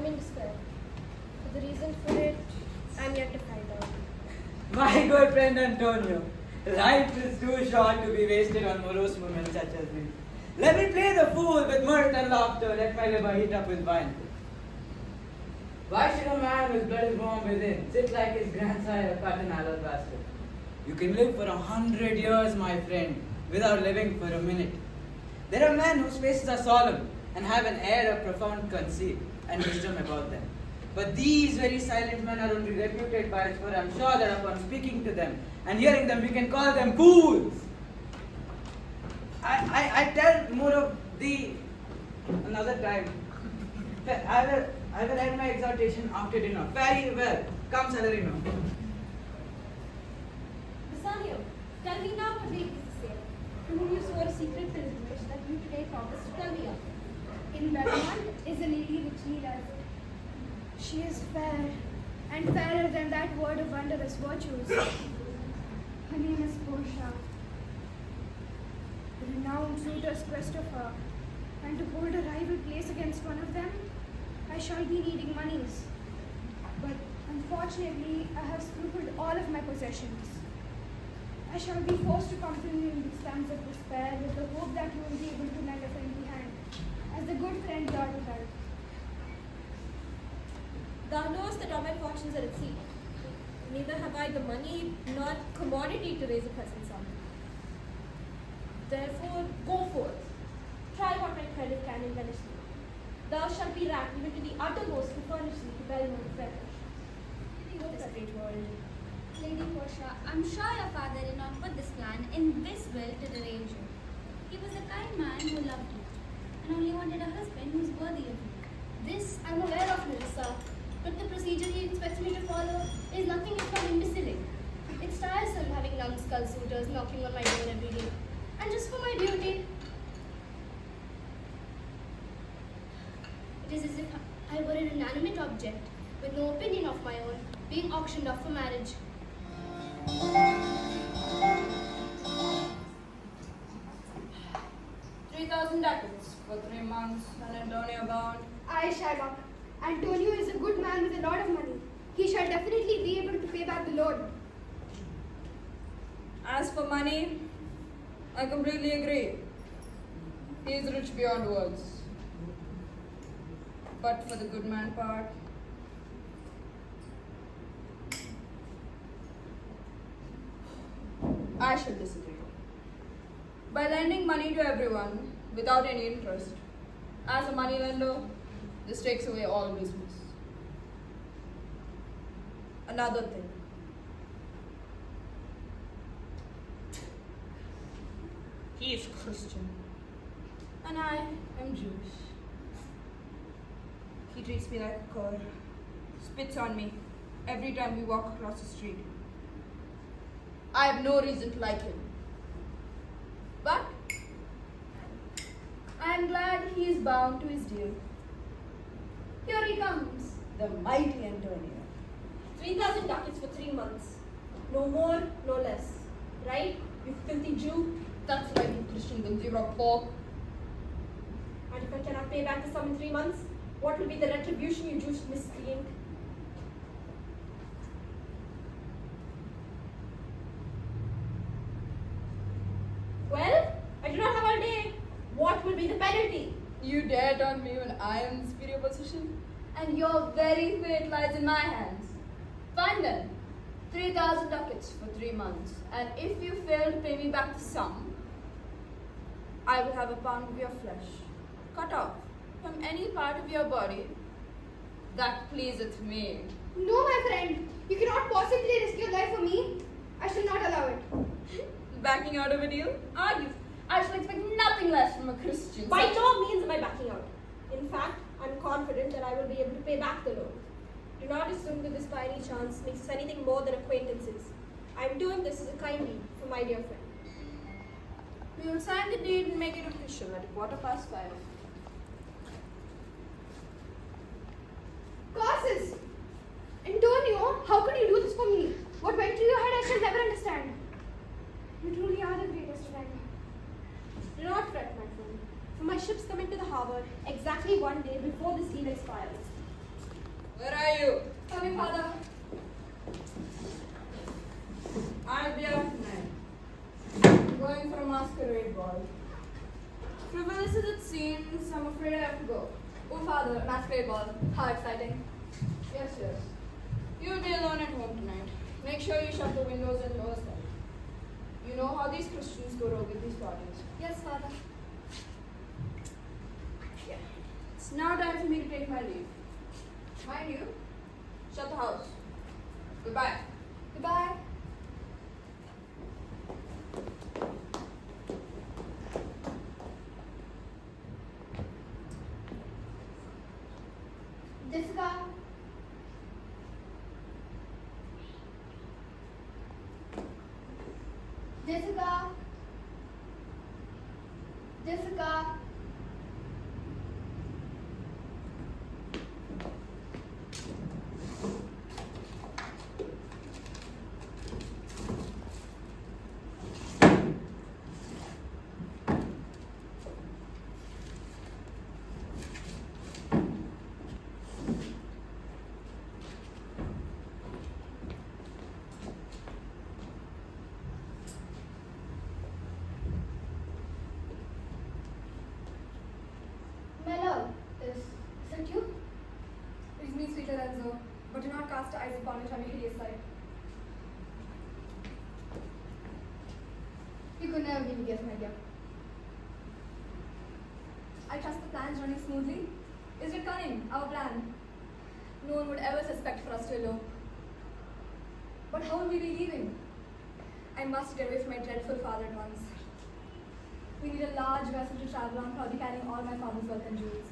I'm in despair. But the reason for it, I'm yet to find out. My good friend Antonio, life is too short to be wasted on morose women such as me. Let me play the fool with mirth and laughter. Let my liver heat up with wine. Why should a man whose blood is warm within sit like his grandsire, a cut and alabaster? You can live for 100 years, my friend, without living for a minute. There are men whose faces are solemn and have an air of profound conceit and wisdom about them. But these very silent men are only reputed by us, for I am sure that upon speaking to them and hearing them, we can call them fools. I tell more of thee another time. I will end my exhortation after dinner. Very well. Come, Salarino. Bassanio, tell me now what lady is the same, to whom you swore a secret pilgrimage that you today promised to tell me of. In Belmont is a lady richly loved. She is fair, and fairer than that word of wondrous virtues. Her name is Portia. The renowned suitors quest of her, and to hold a rival place against one of them, I shall be needing monies. But unfortunately, I have scrupled all of my possessions. I shall be forced to accompany you in these times of despair with the hope that you will be able to lend a friendly hand, as the good friend you are to help. Thou knowest that all my fortunes are at sea. Neither have I the money nor commodity to raise a present sum. Therefore, go forth. Try what my credit can embellish thee. Thou shalt be racked even to the uttermost to furnish thee to well-known fetish. This great world. Lady Portia, I'm sure your father did not put this plan in this will to derange you. He was a kind man who loved you, and only wanted a husband who is worthy of you. This I'm aware of, Melissa. But the procedure he expects me to follow is nothing if not imbecile. It's tiresome having numbskull suitors knocking on my door every day. And just for my beauty. It is as if I were an inanimate object, with no opinion of my own, being auctioned off for marriage. $3,000 ducats for 3 months, and Antonio bound. I shall not. Antonio is a good man with a lot of money. He shall definitely be able to pay back the loan. As for money, I completely agree. He is rich beyond words. But for the good man part, I shall disagree. By lending money to everyone without any interest, as a moneylender, this takes away all business. Another thing. He is Christian, and I am Jewish. He treats me like a cur, spits on me every time we walk across the street. I have no reason to like him. But I am glad he is bound to his deal. Here he comes, the mighty Antonio. 3,000 ducats for 3 months. No more, no less. Right, you filthy Jew? That's right, you Christian consumer of pork. And if I cannot pay back the sum in 3 months, what will be the retribution, you Jewish miscreant? Well, I do not have all day. What will be the penalty? You dare taunt me when I am in superior position, and your very fate lies in my hands. Fine then, 3,000 ducats for 3 months, and if you fail to pay me back the sum, I will have a pound of your flesh cut off from any part of your body that pleaseth me. No, my friend. You cannot possibly risk your life for me. I shall not allow it. Backing out of a deal? Are you? I shall expect nothing less from a Christian. By no means am I backing out. In fact, I'm confident that I will be able to pay back the loan. Do not assume that this by any chance makes us anything more than acquaintances. I am doing this as a kind deed for my dear friend. We will sign the deed and make it official at 5:15. Causes! Antonio, how could you do this for me? What went through your head I shall never understand. You truly are the greatest friend. Do not fret, my friend, for my ships come into the harbor exactly 1 day before this deal expires. Where are you? Coming, father. I'll be out tonight. I'm going for a masquerade ball. Frivolous as it seems, I'm afraid I have to go. Oh, father, masquerade ball. How exciting. Yes, yes. You'll be alone at home tonight. Make sure you shut the windows and doors tight. You know how these Christians go rogue at these parties. Yes, father. Yeah. It's now time for me to take my leave. Mind you, shut the house. Goodbye. Goodbye. Jessica. Jessica. Jessica. My love, is that you? It is me, sweet Lorenzo, but do not cast eyes upon it on your hideous sight. You could never be guess, my dear. I trust the plan's running smoothly. Is it cunning, our plan? No one would ever suspect for us to elope. But how will we be leaving? I must get away from my dreadful father at once. We need a large vessel to travel on, probably carrying all my father's wealth and jewels.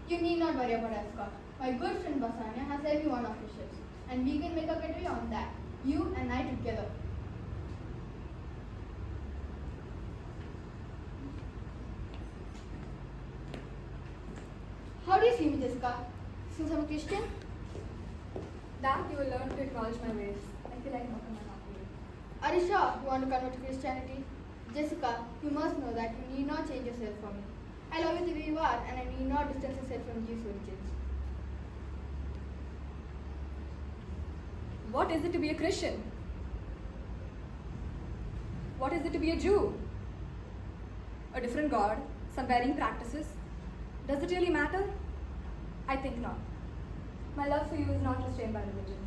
You need not worry about escort. My good friend Basanya has every one of his ships, and we can make a getaway on that. You and I together. How do you see me, Jessica? Since I'm a Christian? That you will learn to acknowledge my ways. I feel like I'm not happy. Are you sure you want to convert to Christianity? Jessica, you must know that you need not change yourself for me. I love you the way you are, and I need not distance yourself from Jewish origins. What is it to be a Christian? What is it to be a Jew? A different God, some varying practices. Does it really matter? I think not. My love for you is not restrained by religion.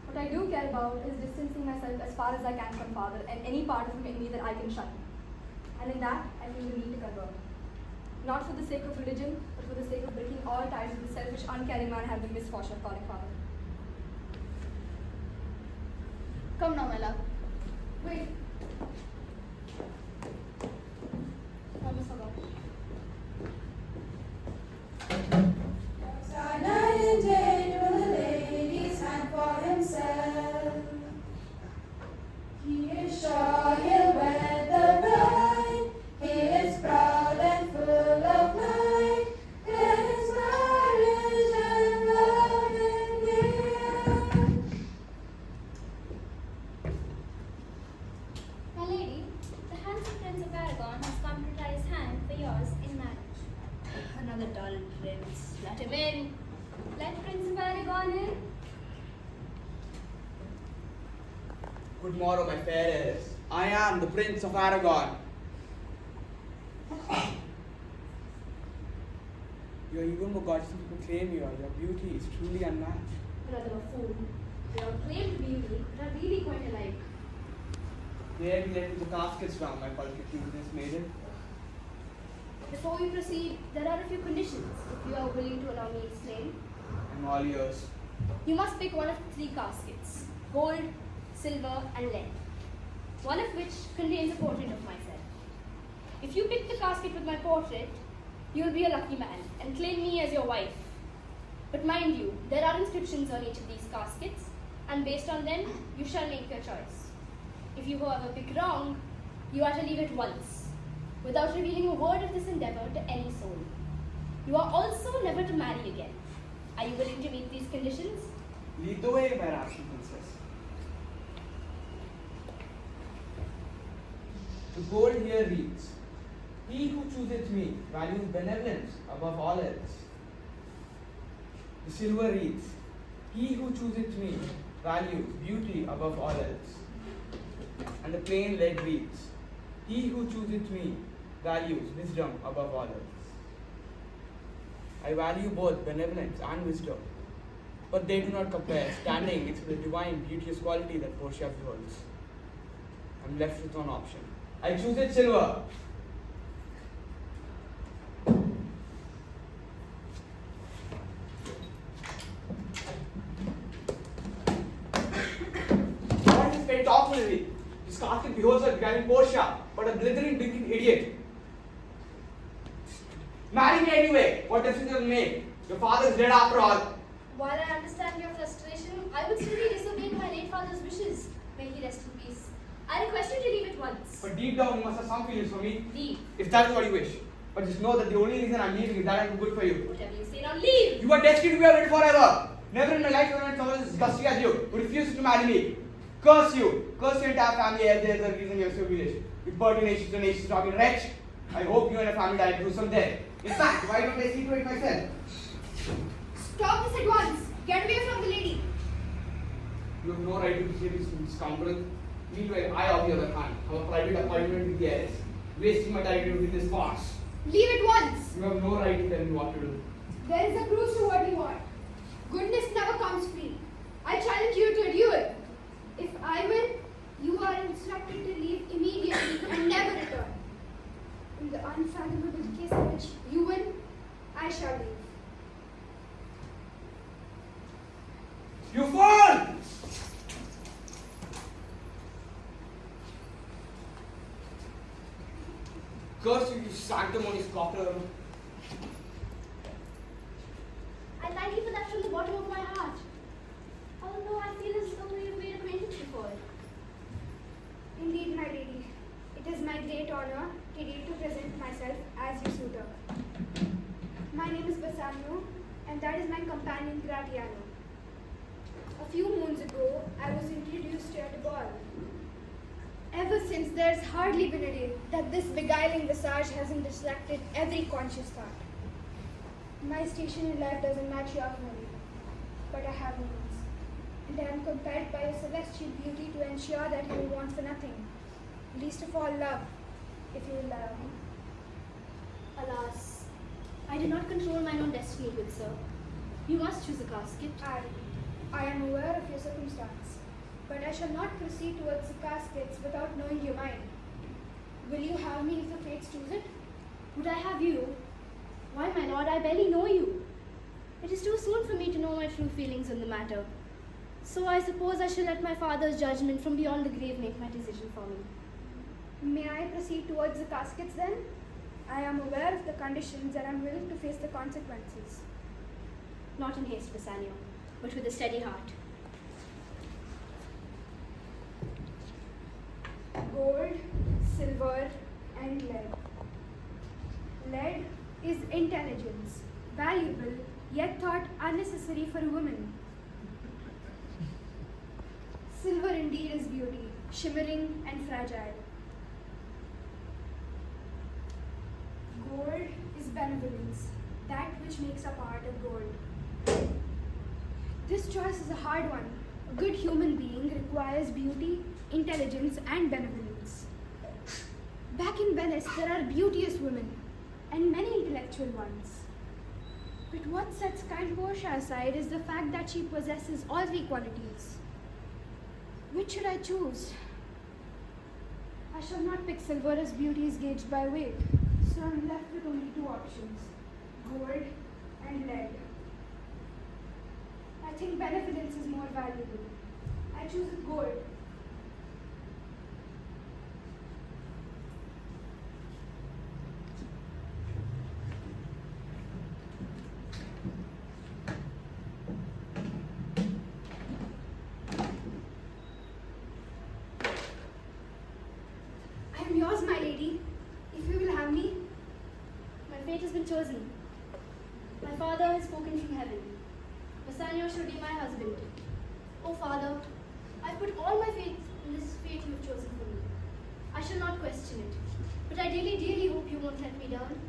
What I do care about is distancing myself as far as I can from Father and any part of him in me that I can shun. And in that, I feel the need to convert. Not for the sake of religion, but for the sake of breaking all ties with the selfish, uncaring man I have the misfortune of calling Father. Come now, my love. Wait. I almost forgot. Night and day will the lady stand for himself. He is sure he'll wed the bride. He is proud and full of might. His marriage and love in the My lady, the handsome Prince of Aragon has come to try his hand for yours in marriage. Another dull prince. Let him in. Let Prince of Aragon in. Good morrow, my fair heirs. I am the Prince of Aragon. Your even more gorgeous than people claim you are. Your beauty is truly unmatched. Rather a fool. They all claim to be unique, but are really quite alike. Dare we let the caskets round, my qualifications maiden? Before we proceed, there are a few conditions, if you are willing to allow me to explain. I'm all yours. You must pick one of three caskets, gold, silver, and lead, one of which contains a portrait of myself. If you pick the casket with my portrait, you will be a lucky man and claim me as your wife. But mind you, there are inscriptions on each of these caskets, and based on them, you shall make your choice. If you however pick wrong, you are to leave at once, without revealing a word of this endeavor to any soul. You are also never to marry again. Are you willing to meet these conditions? Lead the way, my rational princess. The gold here reads, "He who chooseth me values benevolence above all else." The silver reads, "He who chooseth me values beauty above all else." And the plain lead reads, "He who chooseth me values wisdom above all else." I value both benevolence and wisdom, but they do not compare, standing next to the divine, beauteous quality that Portia beholds. I'm left with one option. I choose it silver. What is very thoughtful in it? This casket beholds her driving Portia, but a blithering, blinking idiot. Marry me anyway. What difference does it make? Your father is dead after all. While I understand your frustration, I would still be disobeying my late father's wishes. May he rest in peace. I request you to leave at once. But deep down, you must have some feelings for me. Leave. If that is what you wish. But just know that the only reason I'm leaving is that I'm good for you. Whatever you say, now leave! You are destined to be with forever. Never in my life have I met someone as disgusting as you, who refuses to marry me. Curse you. Curse your entire family as there is a reason you're so foolish. You pertinacious, tenacious, talking wretch. I hope you and your family die gruesome death. In fact, why don't I see to it myself? Stop this at once. Get away from the lady. You have no right to behave this scoundrel. Meanwhile, I, on the other hand, have a private appointment with the heiress, wasting my time with this farce. Leave at once. You have no right to tell me what to do. There is a cruise to what you want. Goodness never comes free. I challenge you to a duel. If I win, you are instructed to leave immediately and never return. In the unfathomable case in which you win, I shall leave. You fool! Curse you, you sanctimonious cockler. I thank you for that from the bottom of my heart. Although I feel as though we've made acquaintance before. Indeed, my lady, it is my great honor today to present myself as your suitor. My name is Bassanio, and that is my companion Gratiano. A few moons ago, I was introduced to you at a ball. Ever since, there's hardly been a day that this beguiling visage hasn't distracted every conscious thought. My station in life doesn't match your money, but I have means, and I am compelled by your celestial beauty to ensure that you will want for nothing, least of all love, if you will allow me. Alas, I do not control mine own destiny, good sir. You must choose a casket. I am aware of your circumstance, but I shall not proceed towards the caskets without knowing your mind. Will you have me if the fates choose it? Would I have you? Why, my lord, I barely know you. It is too soon for me to know my true feelings on the matter. So I suppose I shall let my father's judgment from beyond the grave make my decision for me. May I proceed towards the caskets then? I am aware of the conditions and am willing to face the consequences. Not in haste, Bassanio, but with a steady heart. Gold, silver, and lead. Lead is intelligence, valuable yet thought unnecessary for a woman. Silver indeed is beauty, shimmering and fragile. Gold is benevolence, that which makes up art of gold. This choice is a hard one. A good human being requires beauty, intelligence, and benevolence. Back in Venice, there are beauteous women, and many intellectual ones. But what sets kind Portia aside is the fact that she possesses all three qualities. Which should I choose? I shall not pick silver as beauty is gauged by weight, so I'm left with only two options, gold and lead. I think benevolence is more valuable. I choose gold. I am yours, my lady, if you will have me. My fate has been chosen. My father has spoken from heaven. Bassanio shall be my husband. Oh, Father, I put all my faith in this fate you have chosen for me. I shall not question it, but I really, dearly hope you won't let me down.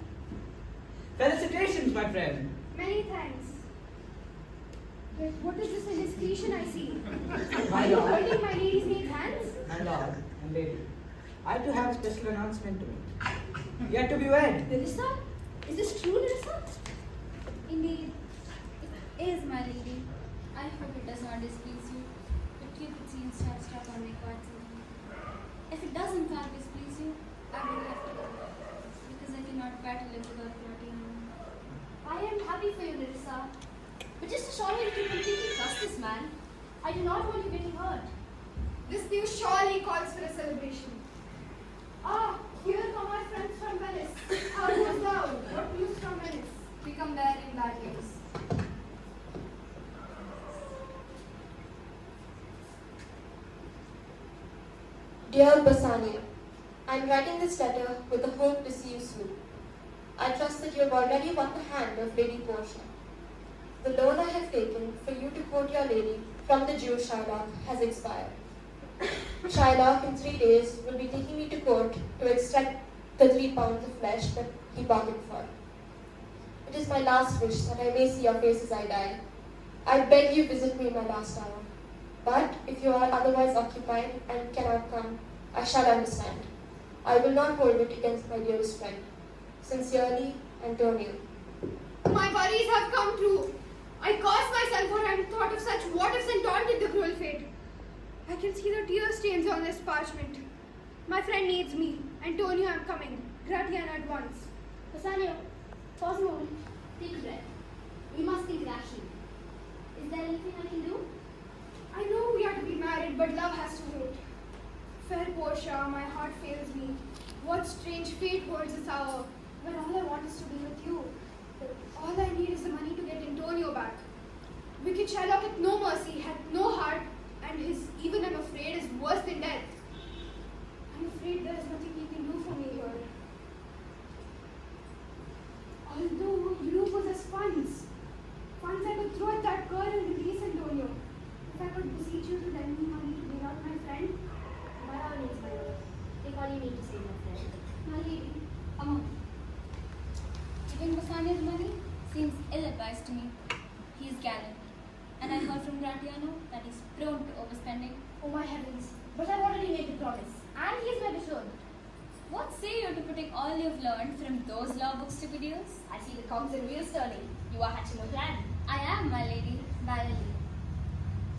Felicitations, my friend. Many thanks. But what is this indiscretion I see? My Are you lord. holding my lady's maid's hands? My lord and lady, I too have a special announcement to make. You are to be wed. Larissa? Is this true, Larissa? Indeed, it is, my lady. I hope it does not displease you, but Cupid seems to have struck on me quite suddenly. If it does in fact displease you, I will have to go, because I cannot bear to live without Claudian. I am happy for you, Larissa. But just assure me that you completely trust this man. I do not want you getting hurt. This new Shaale calls for a celebration. Ah, here come our friends from Venice. How goes thou? What news from Venice? We come there in bad days. Dear Bassanio, I am writing this letter with the hope to see you soon. I trust that you have already won the hand of Lady Portia. The loan I have taken for you to court your lady from the Jew Shylock has expired. Shylock in 3 days will be taking me to court to extract the 3 pounds of flesh that he bargained for. It is my last wish that I may see your face as I die. I beg you visit me in my last hour. But if you are otherwise occupied and cannot come, I shall understand. I will not hold it against my dearest friend. Sincerely, Antonio. My worries have come true. I cursed myself for having thought of such what-ifs and taunted the cruel fate. I can see the tear stains on this parchment. My friend needs me. Antonio, I am coming. Gratiano at once. Bassanio, pause a moment. Take a breath. We must think rationally. Is there anything I can do? I know we are to be married, but love has to wait. Fair Portia, my heart fails me. What strange fate holds us hour, but all I want is to be with you. All I need is the money to get Antonio back. Wicked Shylock hath no mercy, hath no heart, and his even I'm afraid is worse than death. I'm afraid there is nothing he can do for me here. Although you possess funds I could throw at that girl and release Antonio. If I could beseech you to lend me money to bail out my friend. By all means, my lord. Take all you need to say, my friend. My lady, Giving Bassanio's money seems ill-advised to me. He is gallant, and I heard from Gratiano that he is prone to overspending. Oh my heavens. But I've already made the promise. And he is my betrothed. What say you to putting all you've learned from those law books to good use? I see the cogs and wheels turning. You are hatching a plan. I am, my lady, verily.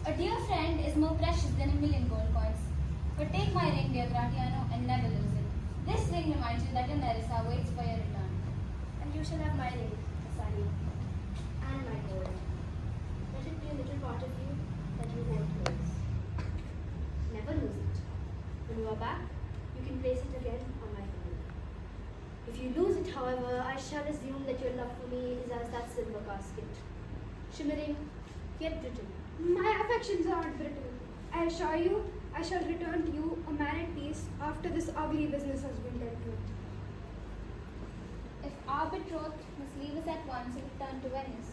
A dear friend is more precious than 1,000,000 gold coins. But take my ring, dear Gratiano, and never lose it. This ring reminds you that your Nerissa waits for your return. And you shall have my ring, Bassanio. And my gold. Let it be a little part of you that you hold close. Never lose it. When you are back, you can place it again on my finger. If you lose it, however, I shall assume that your love for me is as that silver casket. Shimmering, yet brittle. my affections aren't brittle. I assure you, I shall return to you a man at peace after this ugly business has been dealt with. If our betrothed must leave us at once and return to Venice,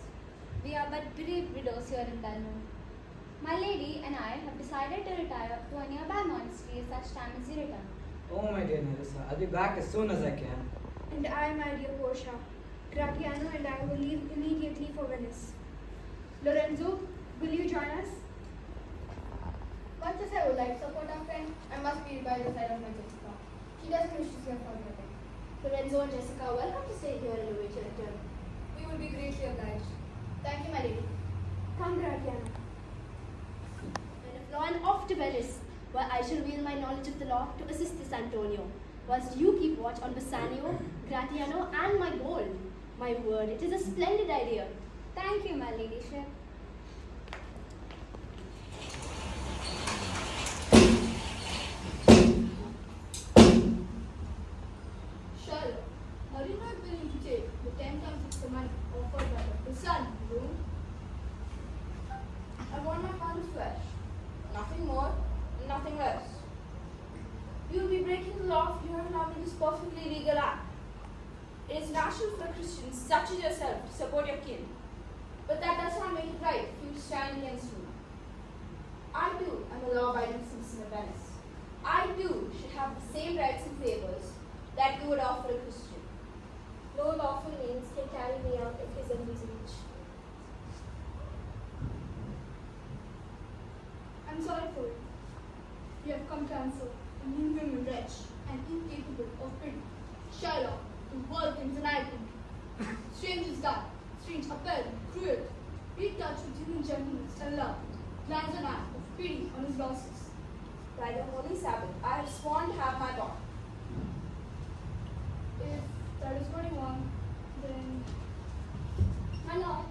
we are but bereaved widows here in Belmont. My lady and I have decided to retire to a nearby monastery at such time as you return. Oh, my dear Nerissa, I'll be back as soon as I can. And I, my dear Portia, Gratiano and I will leave immediately for Venice. Lorenzo, will you join us? Much as I would like to support our friend, I must be by the side of my Jessica. She doesn't wish to see her father again. Lorenzo and Jessica are welcome to stay here and await your return. We will be greatly obliged. Thank you, my lady. Come, Gratiano. Men of law and off to Venice, where I shall wield my knowledge of the law to assist this Antonio, whilst you keep watch on Bassanio, Gratiano, and my gold. My word, it is a splendid idea. Thank you, my ladyship. Shaale, are you not willing to take the 10 times of the money offered by the sun room? I want my father's flesh. Nothing more, nothing less. You will be breaking the law if you are allowing this perfectly legal act. It is natural for Christians such as yourself to support your kin. But that does not make it right for you to stand against me. I too am a law-abiding citizen of Venice. I too should have the same rights and favors that you would offer a Christian. No lawful means can carry me out if his end is reached. come transfer a mean woman wretch and incapable of pity. Shylock, the world thinks an icon. Strange is that, strange apparent, cruel, retouched with human gentleness and love, plans an act of pity on his losses. By the holy Sabbath, I have sworn to have my daughter. If that is what you want, then My lord,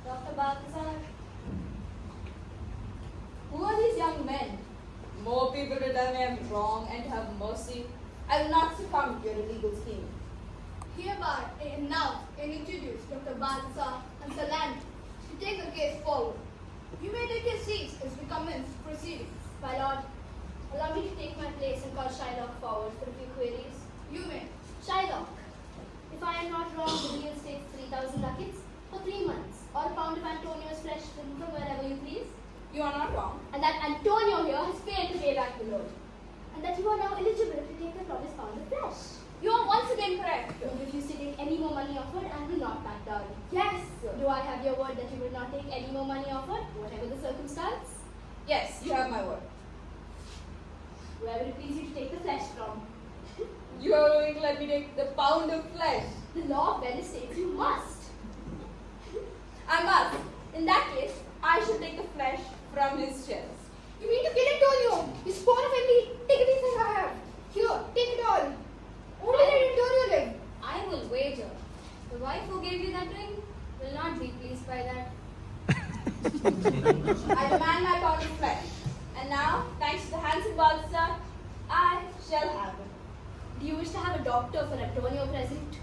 Dr. Balthazar, Who are these young men? More people to tell me I am wrong and to have mercy. I will not succumb to your illegal scheme. hereby I announce and introduce Dr. Balthazar and Shaale to take the case forward. You may take your seats as we commence proceedings. My lord, allow me to take my place and call Shylock forward for a few queries. You may. Shylock, if I am not wrong, the deal states 3,000 ducats for 3 months, or a pound of Antonio's flesh from wherever you please, You are not wrong. and that Antonio here has failed to pay back the loan, and that you are now eligible to take the promised pound of flesh. You are once again correct. You refuse to take any more money offered and will not back down. Yes. Do I have your word that you will not take any more money offered, whatever the circumstance? Yes, you have my word. Whoever it please you to take the flesh from. You are going to let me take the pound of flesh. The law of Venice states you must. I must. In that case, I shall take the flesh from his chest. You mean to kill Antonio? You spawn of envy. Take everything I have. Here, take it all. Only let Antonio live. I will wager the wife who gave you that ring will not be pleased by that. I demand my pound of flesh. And now, thanks to the handsome Balthazar, I shall have it. Do you wish to have a doctor for Antonio present?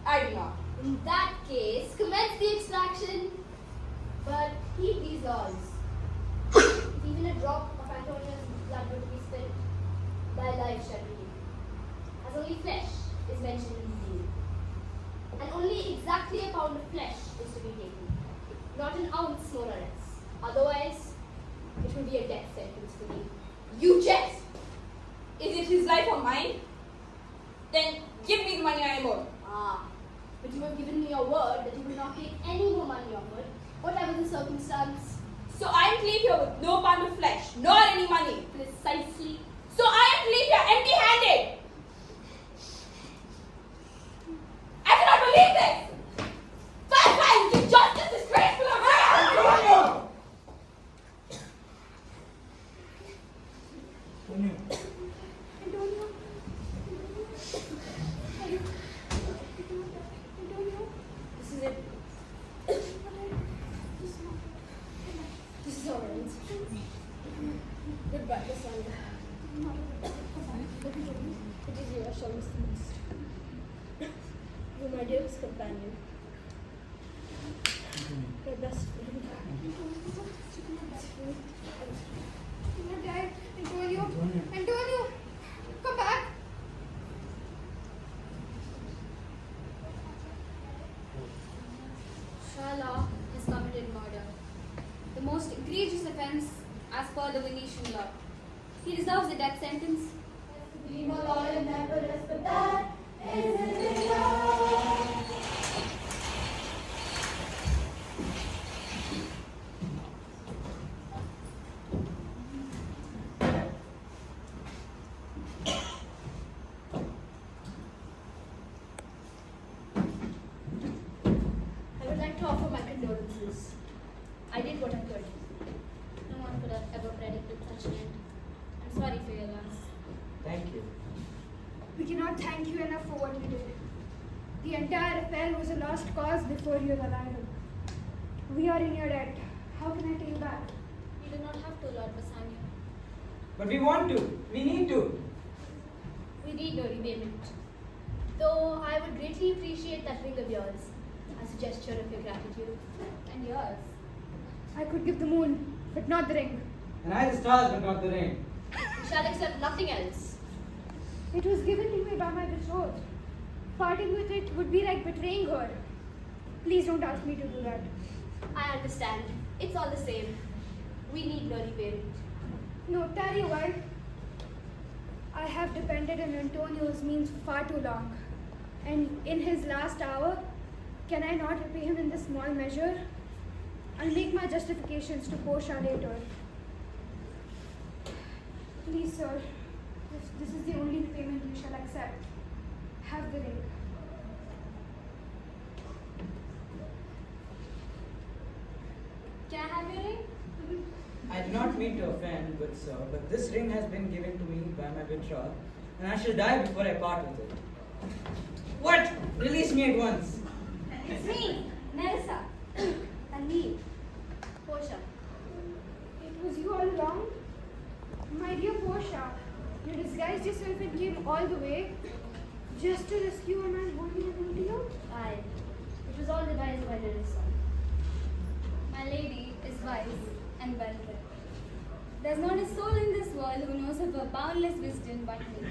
I do not. In that case, commence the extraction. But heed these laws. If even a drop of Antonio's blood were to be spilled, thy life shall be given. As only flesh is mentioned in the deal. And only exactly a pound of flesh is to be taken. Not an ounce more or less. Otherwise, it will be a death sentence for thee. You jest. Is it his life or mine? Then give me the money I am owed. Ah, but you have given me your word that you will not take any more money offered, whatever the circumstance. So I am to leave here with no pound of flesh, nor any money. Precisely. So I am to leave here empty-handed. I cannot believe this. Fine, fine, injustice, disgraceful of Antonio! Antonio. Antonio? Antonio? This is it. This is all right. Goodbye, Cassandra. It is you I shall miss the most. You, my dearest companion. Your best friend. My dad, Antonio. Antonio! Come back! Shaale has committed murder, the most egregious offense as per the Venetian law. He deserves a death sentence. Be more loyal, never rest, but that isn't enough. I would like to offer my condolences. I did what I could. No one could have ever predicted such an end. I'm sorry for your loss. Thank you. We cannot thank you enough for what you did. The entire affair was a lost cause before your arrival. We are in your debt. How can I pay you back? You do not have to, Lord Bassanio. But we want to. We need to. We need no repayment. Though I would greatly appreciate that ring of yours as a gesture of your gratitude. And yours. I could give the moon, but not the ring. And I the stars, but not the rain. We shall accept nothing else. It was given to me by my betrothed. Parting with it would be like betraying her. Please don't ask me to do that. I understand. It's all the same. We need no repayment. No, tarry a while. I have depended on Antonio's means far too long. And in his last hour, can I not repay him in this small measure? I'll make my justifications to poor Shaale later. Please, sir, if this is the only payment you shall accept, have the ring. Can I have your ring? I do not mean to offend, good sir, but this ring has been given to me by my betrothed, and I shall die before I part with it. What? Release me at once. It's me, Nerissa. And me, Portia. it was you all along? My dear Portia, you disguised yourself and came all the way just to rescue a man holding a ring to you? Aye. It was all devised by Nerissa. My lady is wise and well read. There's not a soul in this world who knows of her boundless wisdom but me.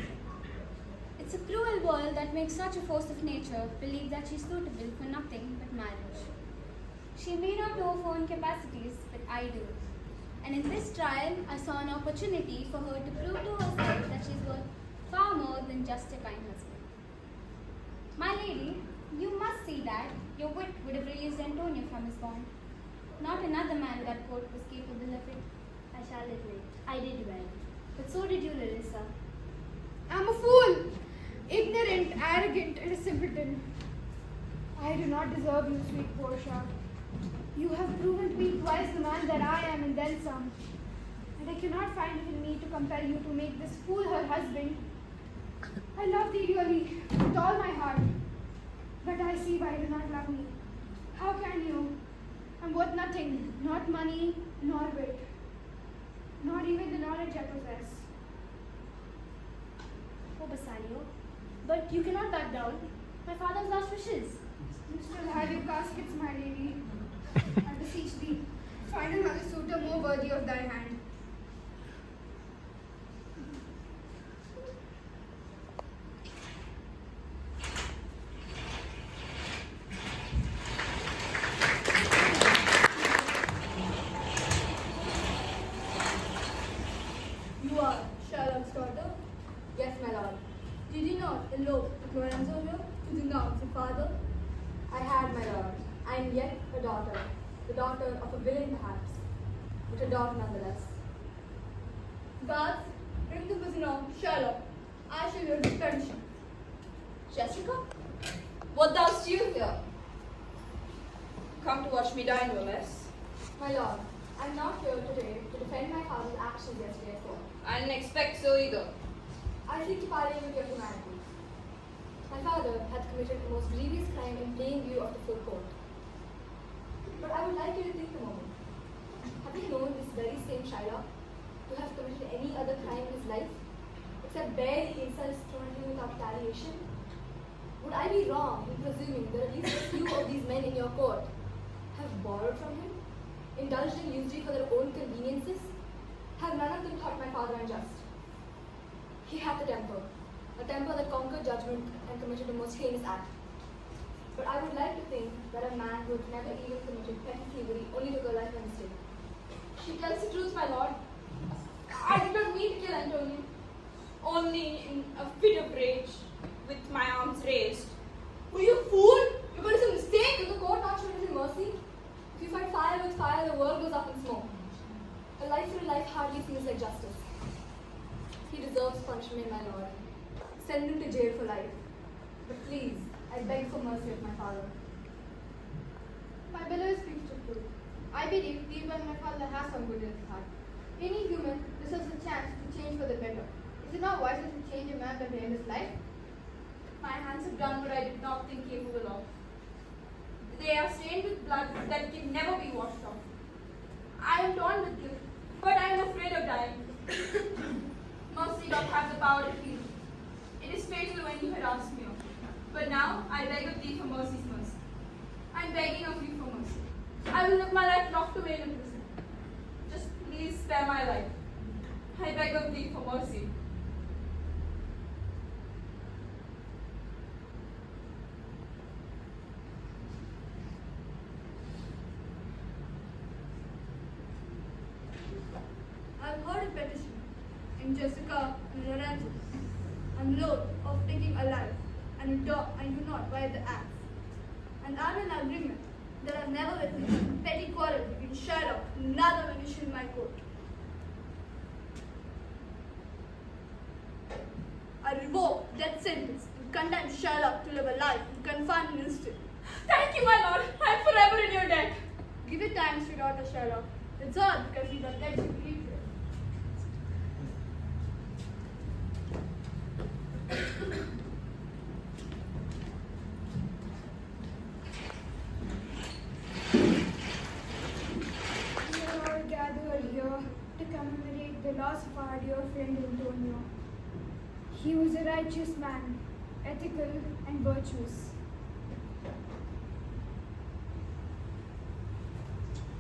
It's a cruel world that makes such a force of nature believe that she's suitable for nothing but marriage. She may not know of her own capacities, but I do. And in this trial, I saw an opportunity for her to prove to herself that she's worth far more than just a kind husband. My lady, you must see that your wit would have released Antonio from his bond. Not another man in that court was capable of it. I shall admit, I did well. But so did you, Nerissa. I'm a fool! Ignorant, arrogant, and a simpleton. I do not deserve you, sweet Portia. You have proven to be twice the man that I am and then some. And I cannot find it in me to compel you to make this fool her husband. I love thee dearly, with all my heart. But I see why you do not love me. How can you? I'm worth nothing, not money, nor wit. Not even the knowledge I possess. Oh, Bassanio. But you cannot back down. My father's last wishes. You still have your caskets, my lady. I beseech thee, find another suitor more worthy of thy hand. You are Sherlock's daughter? Yes, my lord. Did you not elope with Lorenzo here to denounce your father? I had, my lord. I am yet a daughter. The daughter of a villain, perhaps, but a daughter nonetheless. Guards, bring the prisoner, Sherlock. I shall hear his pension. Jessica? What dost you here? Come to watch me die, no less. My lord, I am not here today to defend my father's actions yesterday at court. I didn't expect so either. I seek to parley with your humanity. My father had committed the most grievous crime in plain view of the full court. But I would like you to think a moment. Have you known this very same Shylock to have committed any other crime in his life, except bear the insults thrown at him without retaliation? Would I be wrong in presuming that at least a few of these men in your court have borrowed from him, indulged in usury for their own conveniences? Have none of them thought my father unjust? He had the temper, a temper that conquered judgment and committed the most heinous act. But I would like to think that a man who had never even committed petty thievery only took a life by mistake. She tells the truth, my lord. I did not mean to kill Antonio. Only in a fit of rage, with my arms raised. Were you a fool? You got a mistake. Will the court not show little mercy? If you fight fire with fire, the world goes up in smoke. A life for a life hardly feels like justice. He deserves punishment, my lord. Send him to jail for life. But please, I beg for mercy of my father. My beloved speaks the truth. I believe even my father has some good in his heart. Any human deserves a chance to change for the better. Is it not wiser to change a man than to end his life? My hands have done what I did not think capable of. They are stained with blood that can never be washed off. I am torn with guilt, but I am afraid of dying. Mercy doth have the power to heal. It is fatal when you had asked me of. But now I beg of thee for mercy's mercy. I am begging of you for mercy. I will live my life locked away in a prison. Just please spare my life. I beg of thee for mercy. I've heard a petition Jessica and Lorenzo. I'm loath of taking a life, and do not wear the axe. And I'm in agreement that I'll never witness a petty quarrel between Sherlock and another magician in my court. I revoke that sentence and condemn Sherlock to live a life in confinement instead. Thank you, my lord. I'm forever in your debt. Give it time, sweetheart Sherlock. It's all because he doesn't let you believe it. We are all gathered here to commemorate the loss of our dear friend Antonio. He was a righteous man, ethical and virtuous.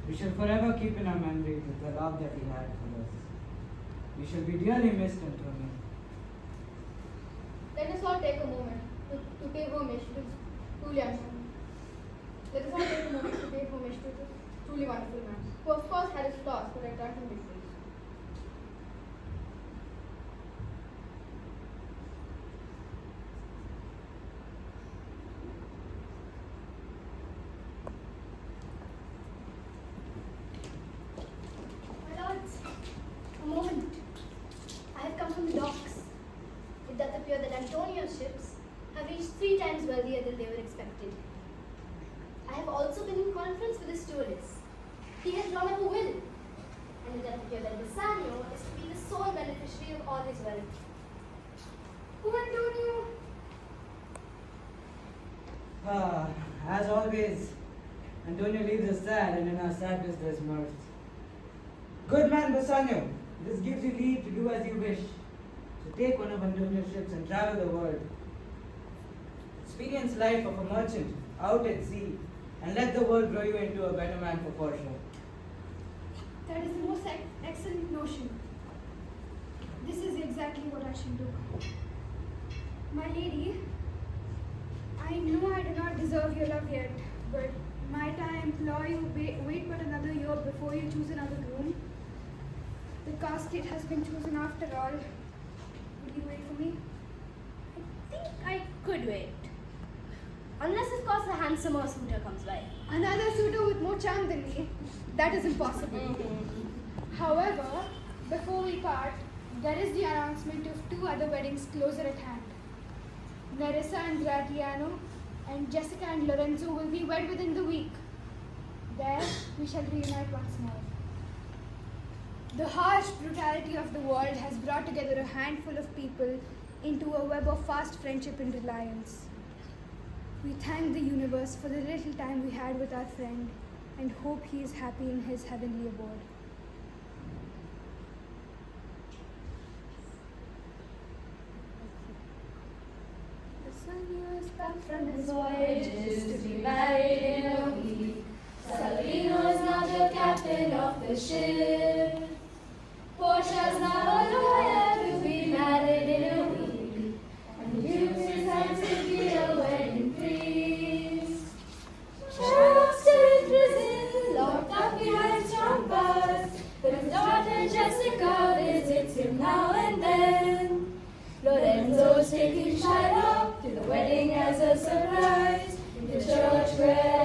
We shall forever keep in our memory the love that he had for us. We shall be dearly missed, Antonio. Let us all take a moment to pay homage to Julian. Let us all take a moment to pay homage to this truly wonderful man, who of course had his flaws but had done him victories. My lords, a moment. I have come from the docks. It doth appear that Antonio's ships have reached 3 times wealthier than they were expected. I have also been in conference with the stewardess. He has drawn up a will, and it doth appear that Bassanio is to be the sole beneficiary of all his wealth. Poor Antonio! As always, Antonio leaves us sad, and in our sadness there's mirth. Good man, Bassanio, this gives you leave to do as you wish. So take one of Antonio's ships and travel the world. Experience life of a merchant out at sea, and let the world grow you into a better man for Portia. That is the most excellent notion. This is exactly what I should do. My lady, I know I do not deserve your love yet, but might I implore you wait but another year before you choose another groom? The casket has been chosen after all. Will you wait for me? I think I could wait. Unless, of course, a handsomer suitor comes by. Another suitor with more charm than me? That is impossible. However, before we part, there is the announcement of 2 other weddings closer at hand. Nerissa and Gratiano and Jessica and Lorenzo will be wed within the week. There, we shall reunite once more. The harsh brutality of the world has brought together a handful of people into a web of fast friendship and reliance. We thank the universe for the little time we had with our friend and hope he is happy in his heavenly abode. Bassanio is back from his voyages to be married in a week. Salarino is now the captain of the ship. Portia's now a lawyer to be married in a week. And Cupid's had to be a wedding priest. Sherlock's still in prison, locked up behind strong bars. But his daughter Jessica visits him now and then. Lorenzo's taking Shylock to the wedding as a surprise. In the church where